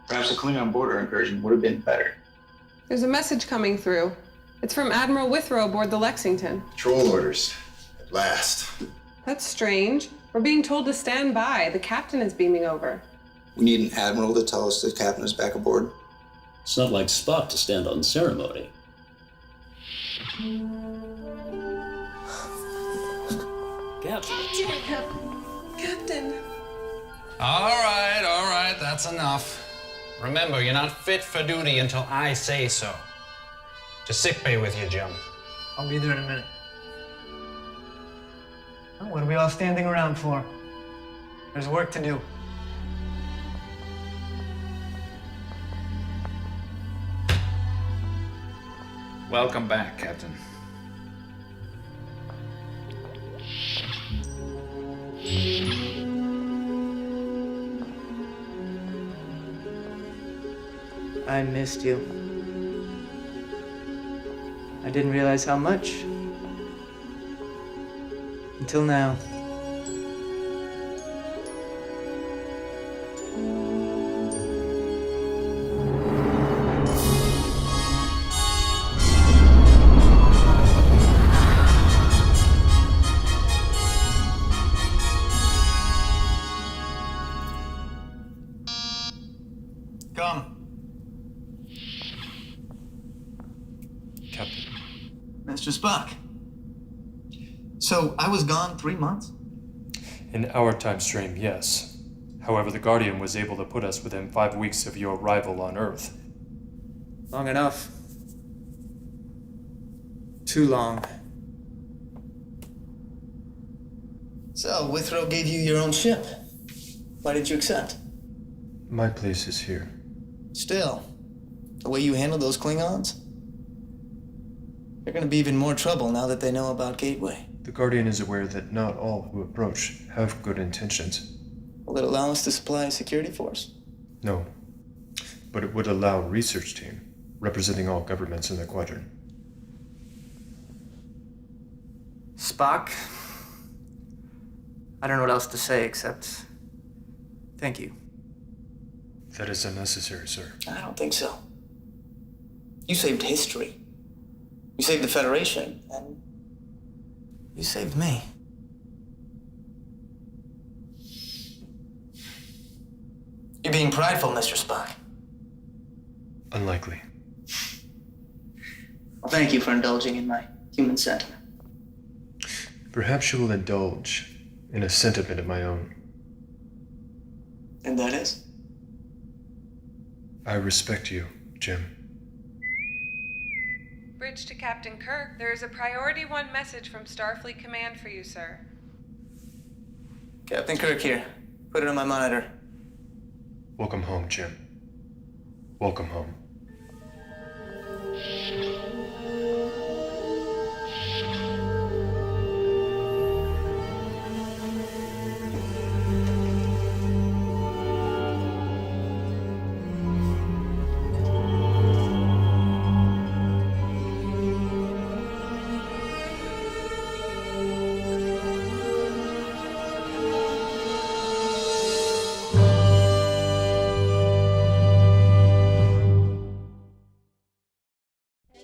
Perhaps a Klingon border incursion would have been better.
There's a message coming through. It's from Admiral Withrow aboard the Lexington.
Patrol orders. At last.
That's strange. We're being told to stand by. The captain is beaming over.
We need an admiral to tell us the captain is back aboard.
It's not like Spock to stand on ceremony. Captain.
Captain.
All right, that's enough. Remember, you're not fit for duty until I say so. To sickbay with you, Jim.
I'll be there in a minute. Well, what are we all standing around for? There's work to do.
Welcome back, Captain.
I missed you. I didn't realize how much. Until now.
Mr. Spock. So I was gone 3 months?
In our time stream, yes. However, the Guardian was able to put us within 5 weeks of your arrival on Earth.
Long enough. Too long. So, Withrow gave you your own ship. Why did you accept?
My place is here.
Still, the way you handled those Klingons, they're gonna be even more trouble now that they know about Gateway.
The Guardian is aware that not all who approach have good intentions.
Will it allow us to supply a security force?
No. But it would allow a research team, representing all governments in the quadrant.
Spock, I don't know what else to say except thank you.
That is unnecessary, sir.
I don't think so. You saved history. You saved the Federation, and you saved me. You're being prideful, Mr. Spock.
Unlikely.
Well, thank you for indulging in my human sentiment.
Perhaps you will indulge in a sentiment of my own.
And that is?
I respect you, Jim.
Bridge to Captain Kirk. There is a Priority 1 message from Starfleet Command for you, sir.
Captain Kirk here. Put it on my monitor.
Welcome home, Jim. Welcome home.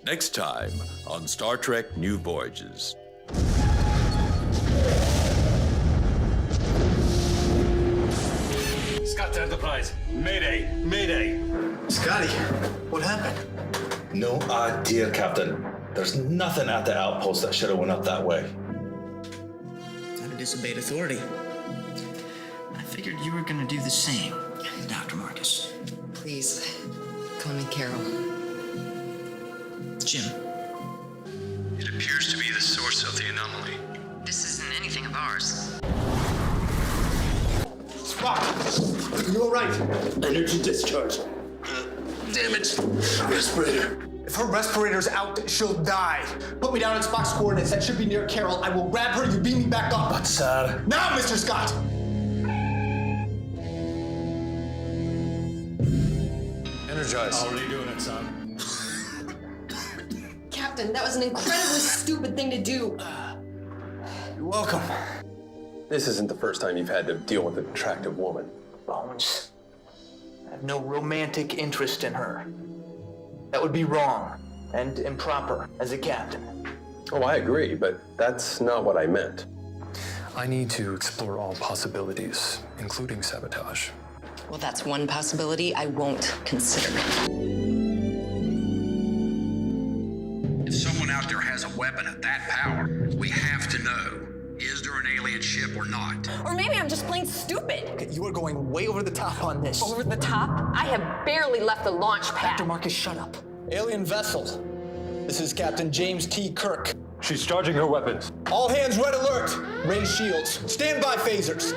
Next time on Star Trek New Voyages.
Scott to Enterprise. Mayday! Mayday!
Scotty, what happened?
No idea, Captain. There's nothing at the outpost that should have went up that way.
Time to disobeyed authority. I figured you were gonna do the same, Dr. Marcus.
Please, call me Carol.
Jim.
It appears to be the source of the anomaly.
This isn't anything of ours.
Spock! You all right?
Energy discharge.
Damage. Respirator. If her respirator's out, she'll die. Put me down at Spock's coordinates. That should be near Carol. I will grab her. You beam me back up.
But, sir.
Now, Mr. Scott!
Energize.
Already doing it, son.
Captain, that was an incredibly stupid thing to do.
You're welcome.
This isn't the first time you've had to deal with an attractive woman.
Bones. I have no romantic interest in her. That would be wrong and improper as a captain.
Oh, I agree, but that's not what I meant.
I need to explore all possibilities, including sabotage.
Well, that's one possibility I won't consider.
If someone out there has a weapon of that power, we have to know, is there an alien ship or not?
Or maybe I'm just plain stupid.
Okay, you are going way over the top on this.
Over the top? I have barely left the launch pad.
Dr. Marcus, shut up. Alien vessel. This is Captain James T. Kirk.
She's charging her weapons.
All hands red alert. Raise shields. Stand by phasers.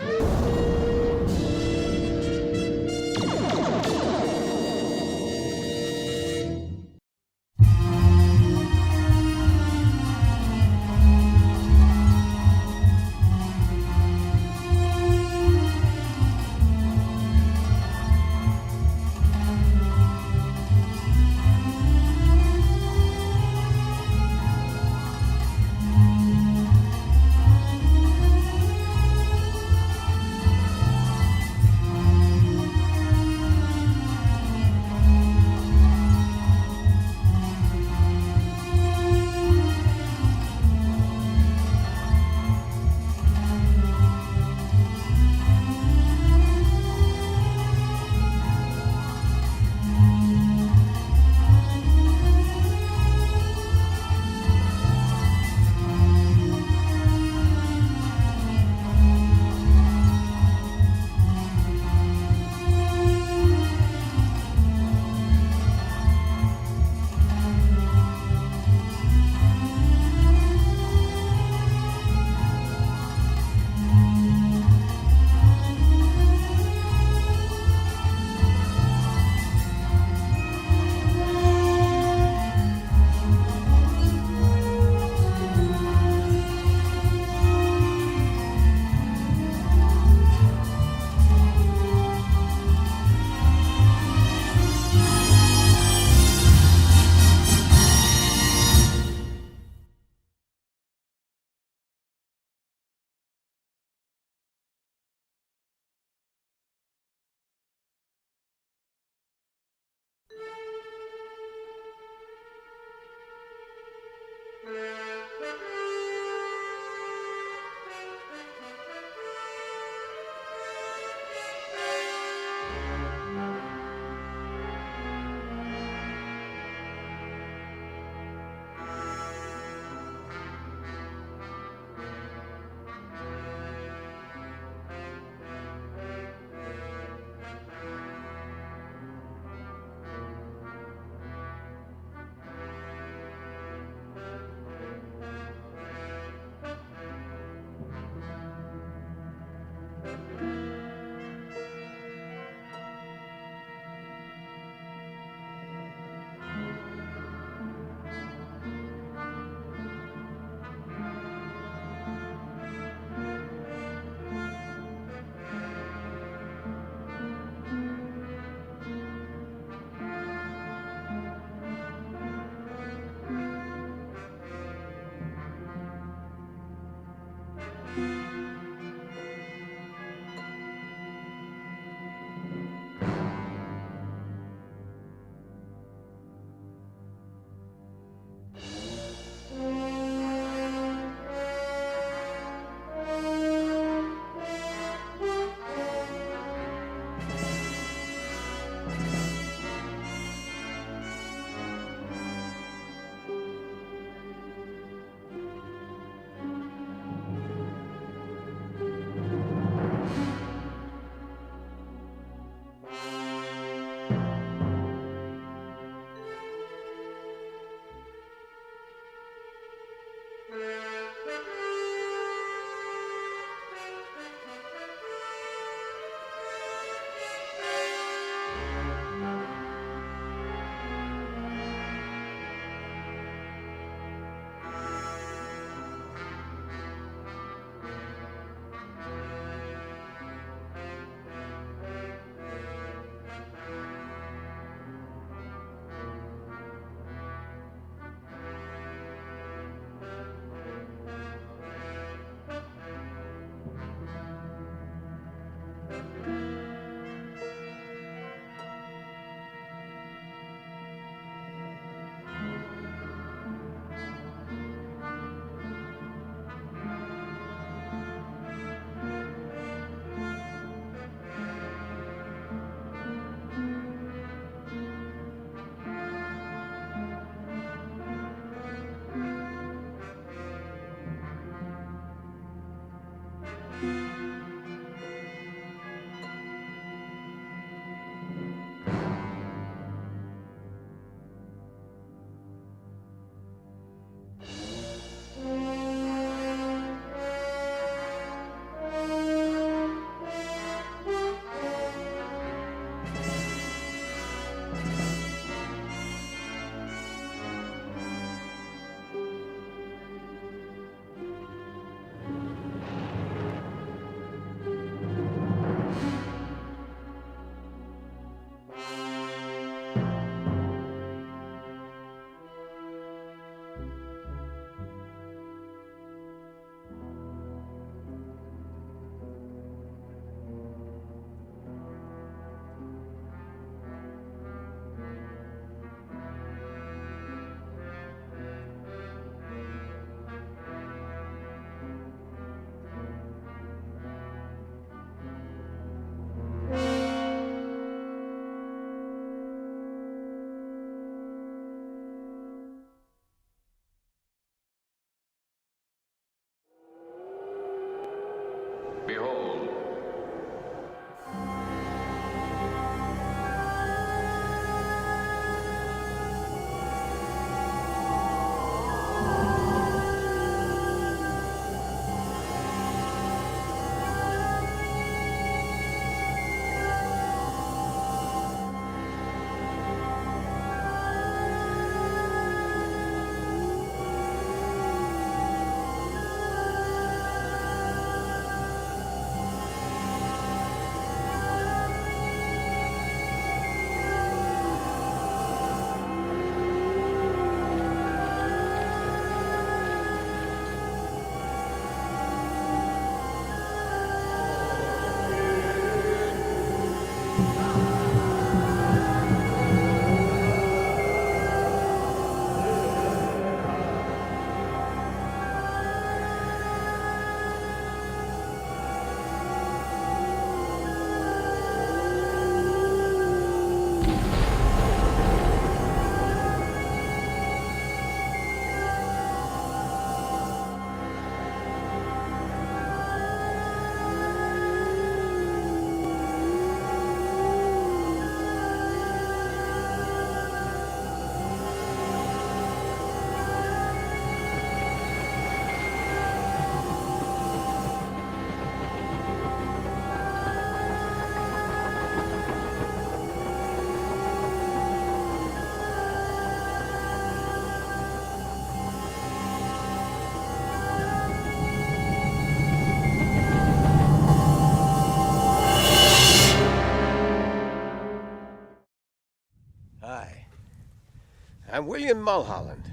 I'm William Mulholland.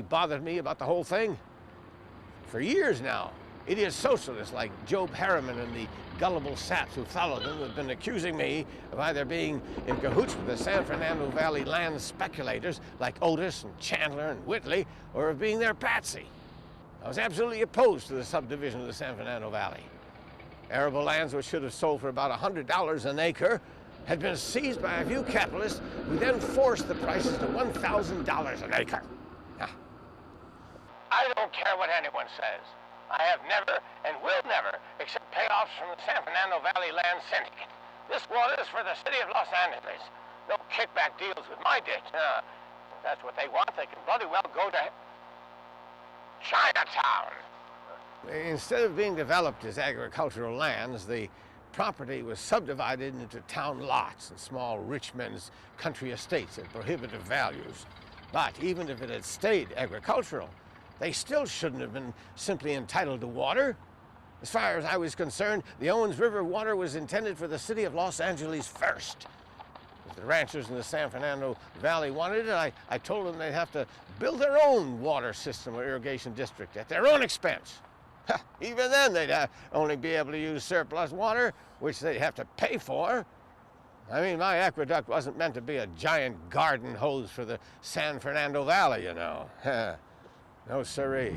Bothered me about the whole thing? For years now, idiot socialists like Job Harriman and the gullible saps who followed him have been accusing me of either being in cahoots with the San Fernando Valley land speculators like Otis and Chandler and Whitley, or of being their patsy. I was absolutely opposed to the subdivision of the San Fernando Valley. Arable lands which should have sold for about $100 an acre had been seized by a few capitalists who then forced the prices to $1,000 an acre. I don't care what anyone says. I have never and will never accept payoffs from the San Fernando Valley Land Syndicate. This water is for the city of Los Angeles. No kickback deals with my ditch. If that's what they want, they can bloody well go to Chinatown. Instead of being developed as agricultural lands, the property was subdivided into town lots and small rich men's country estates at prohibitive values. But even if it had stayed agricultural, they still shouldn't have been simply entitled to water. As far as I was concerned, the Owens River water was intended for the city of Los Angeles first. If the ranchers in the San Fernando Valley wanted it, I told them they'd have to build their own water system or irrigation district at their own expense. Even then, they'd only be able to use surplus water, which they'd have to pay for. I mean, my aqueduct wasn't meant to be a giant garden hose for the San Fernando Valley, you know. No siree.